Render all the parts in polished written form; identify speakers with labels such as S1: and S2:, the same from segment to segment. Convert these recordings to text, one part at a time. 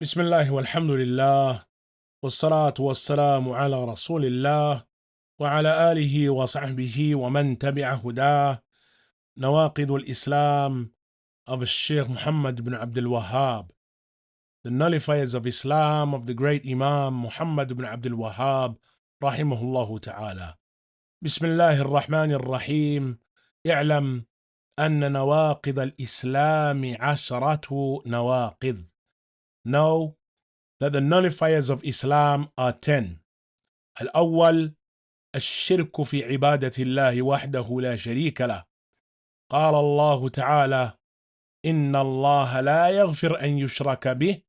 S1: بسم الله والحمد لله والصلاة والسلام على رسول الله وعلى آله وصحبه ومن تبع هداه. Nawaaqidul-Islaam of Sheikh Muhammad ibn Abdul-Wahhab, the Nullifiers of Islam of the great Imām Muhammad ibn Abdul-Wahhab rahimahullah ta'ala. Bismillahir Rahmanir Rahim. اعلم أن نواقض الإسلام عشرة نواقض. Know that the nullifiers of Islam are 10. الأول الشرك في عبادة الله وحده لا شريك له. قال الله تعالى: إن الله لا يغفر أن يشرك به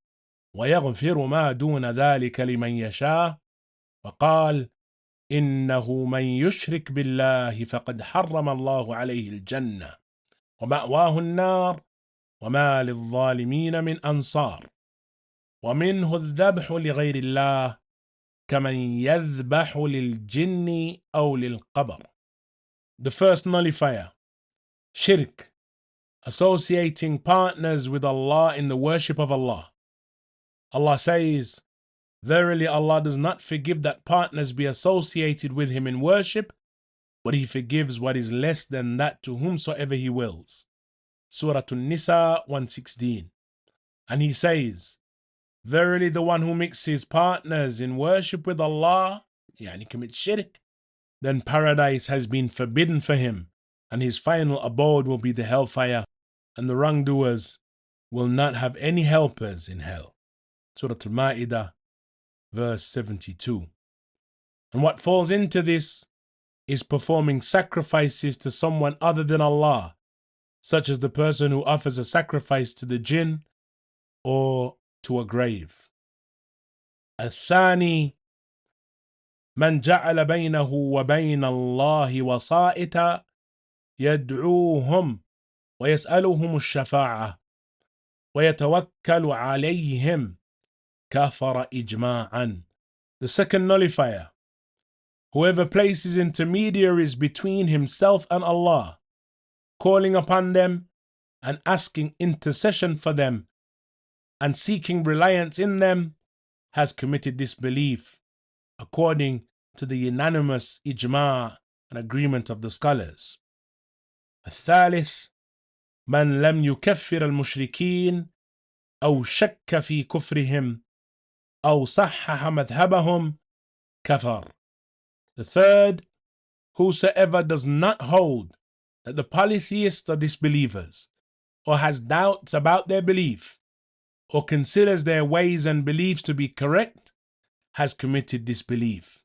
S1: ويغفر ما دون ذلك لمن يشاء. وقال: إنه من يشرك بالله فقد حرم الله عليه الجنة ومأواه النار وما للظالمين من أنصار. ومنه الذبح لغير الله كمن يذبح للجن أو للقبر. The first nullifier, Shirk, associating partners with Allah in the worship of Allah. Allah says, verily Allah does not forgive that partners be associated with Him in worship, but He forgives what is less than that to whomsoever He wills. Surah An-Nisa 116. And He says, verily the one who mixes partners in worship with Allah, yani commits shirk, then paradise has been forbidden for him, and his final abode will be the hellfire, and the wrongdoers will not have any helpers in hell. Surah Al-Ma'idah, verse 72. And what falls into this is performing sacrifices to someone other than Allah, such as the person who offers a sacrifice to the jinn or to a grave. الثاني من جعل بينه وبين الله وسائط يدعوهم ويسألهم الشفاعة ويتوكل عليهم كفر إجماعا. The second nullifier, whoever places intermediaries between himself and Allah, calling upon them and asking intercession for them and seeking reliance in them, has committed disbelief, according to the unanimous ijma' and agreement of the scholars. الثالث من لم يكفر المشركين أو شك في كفرهم أو صحح مذهبهم كفر. The third, whosoever does not hold that the polytheists are disbelievers, or has doubts about their belief, or considers their ways and beliefs to be correct, has committed disbelief.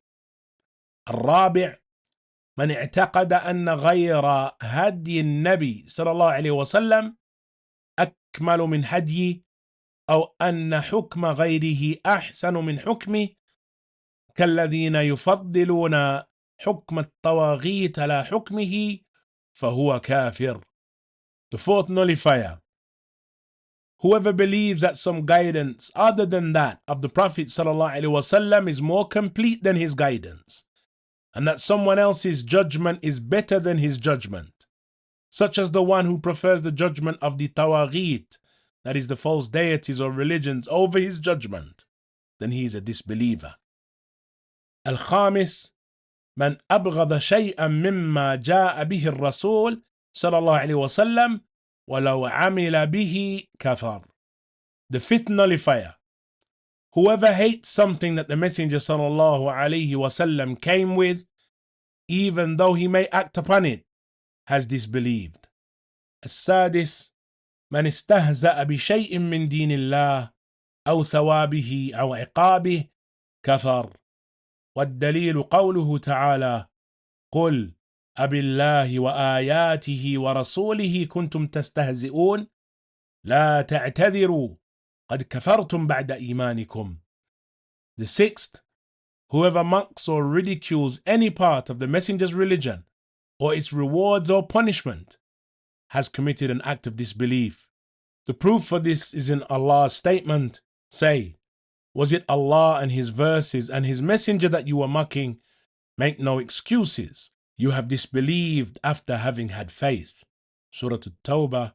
S1: الرابع من اعتقد أن غير هدي النبي صلى الله عليه وسلم أكمل من هديه أو أن حكم غيره أحسن من حكمه كالذين يفضلون حكم الطواغيت على حكمه فهو كافر. The fourth nullifier, whoever believes that some guidance other than that of the Prophet ﷺ is more complete than his guidance, and that someone else's judgment is better than his judgment, such as the one who prefers the judgment of the tawaghit, that is the false deities or religions, over his judgment, then he is a disbeliever. الخامس من أبغض شيئا مما جاء به الرسول صلى الله عليه وسلم ولو عمل به كفر. The fifth nullifier, whoever hates something that the Messenger صلى الله عليه وسلم came with, even though he may act upon it, has disbelieved. السادس من استهزأ بشيء من دين الله أو ثوابه أو عقابه كفر. والدليل قوله تعالى: قل أبالله وآياته ورسوله كنتم تستهزئون لا تعتذروا قد كفرتم بعد إيمانكم. The sixth, whoever mocks or ridicules any part of the Messenger's religion or its rewards or punishment has committed an act of disbelief. The proof for this is in Allah's statement, say, was it Allah and His verses and His Messenger that you were mocking? Make no excuses. You have disbelieved after having had faith. Surah At-Tawbah,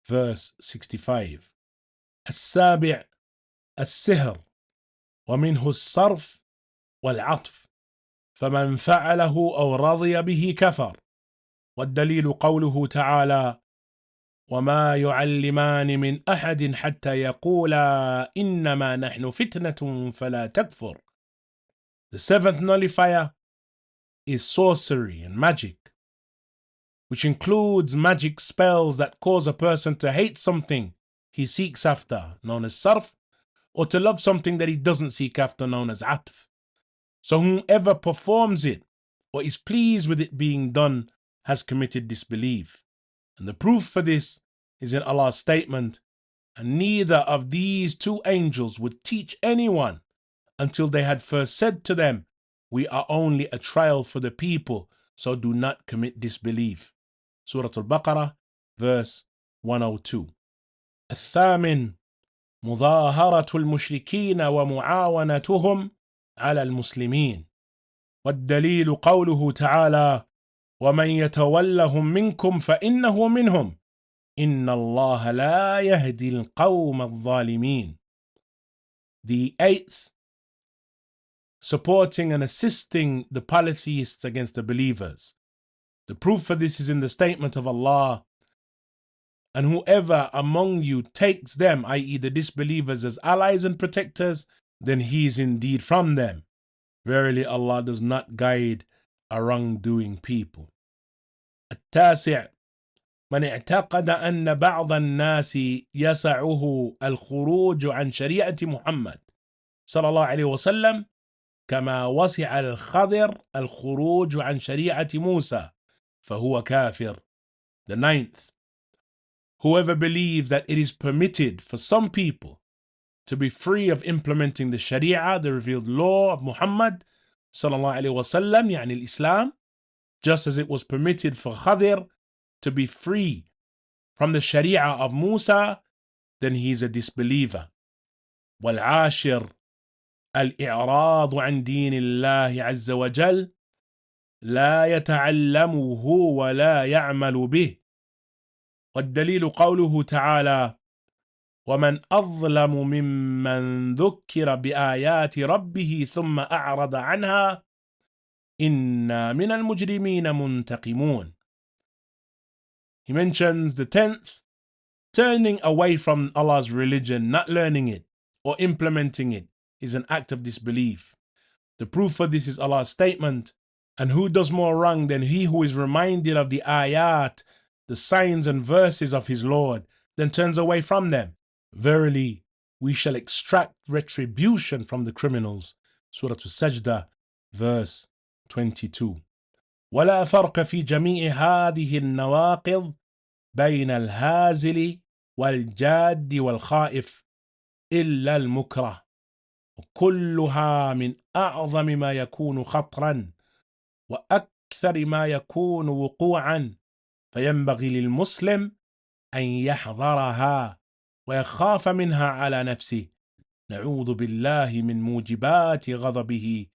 S1: verse 65. السابع السحر ومنه الصرف والعطف فمن فعله أو رضي به كفر. والدليل قوله تعالى وما يعلمان من أحد حتى يقولا إنما نحن فتنة فلا تكفر. The seventh nullifier is sorcery and magic, which includes magic spells that cause a person to hate something he seeks after, known as sarf, or to love something that he doesn't seek after, known as atf. So whoever performs it or is pleased with it being done has committed disbelief. And the proof for this is in Allah's statement, and neither of these two angels would teach anyone until they had first said to them, we are only a trial for the people, so do not commit disbelief. Surah Al-Baqarah, verse 102. الثامن مظاهرة المشركين ومعاونتهم على المسلمين. والدليل قوله تعالى ومن يتولهم منكم فإنه منهم إن الله لا يهدي القوم الظالمين. The eighth, supporting and assisting the polytheists against the believers. The proof for this is in the statement of Allah, and whoever among you takes them, i.e. the disbelievers, as allies and protectors, then he is indeed from them. Verily Allah does not guide a wrongdoing people. التاسع من اعتقد أن بعض الناس يسعه الخروج عن شريعة محمد صلى الله عليه وسلم كما وسع الخضر الخروج عن شريعة موسى فهو كافر. The ninth, whoever believes that it is permitted for some people to be free of implementing the Sharia, the revealed law of Muhammad sallallahu alaihi wasallam, يعني الإسلام, just as it was permitted for Khadir to be free from the Sharia of Musa, then he is a disbeliever. والعاشر الإعراض عن دين الله عز وجل لا يتعلمه ولا يعمل به. والدليل قوله تعالى ومن أظلم ممن ذكر بآيات ربه ثم أعرض عنها إنا من المجرمين منتقمون. He mentions the 10th, turning away from Allah's religion, not learning it or implementing it, is an act of disbelief. The proof for this is Allah's statement, and who does more wrong than he who is reminded of the ayat, the signs and verses of his Lord, then turns away from them? Verily, we shall extract retribution from the criminals. Surah Al-Sajdah, verse 22. ولا فرق في جميع هذه النواقض بين الهازل والجاد والخائف إلا المكره، وكلها من أعظم ما يكون خطرا وأكثر ما يكون وقوعا، فينبغي للمسلم أن يحذرها ويخاف منها على نفسه. نعوذ بالله من موجبات غضبه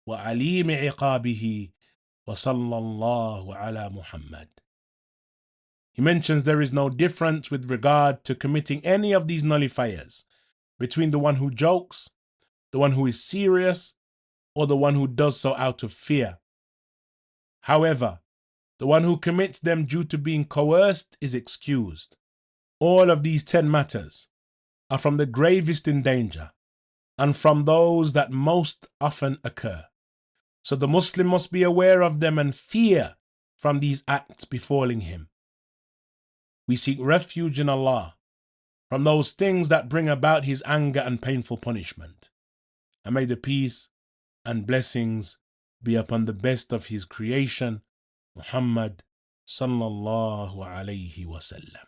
S1: وعليم عقابه وصلى الله على محمد. He mentions there is no difference with regard to committing any of these nullifiers between the one who jokes, the one who is serious, or the one who does so out of fear. However, the one who commits them due to being coerced is excused. All of these 10 matters are from the gravest in danger and from those that most often occur. So the Muslim must be aware of them and fear from these acts befalling him. We seek refuge in Allah from those things that bring about his anger and painful punishment. And may the peace and blessings be upon the best of his creation, Muhammad sallallahu alayhi wasallam.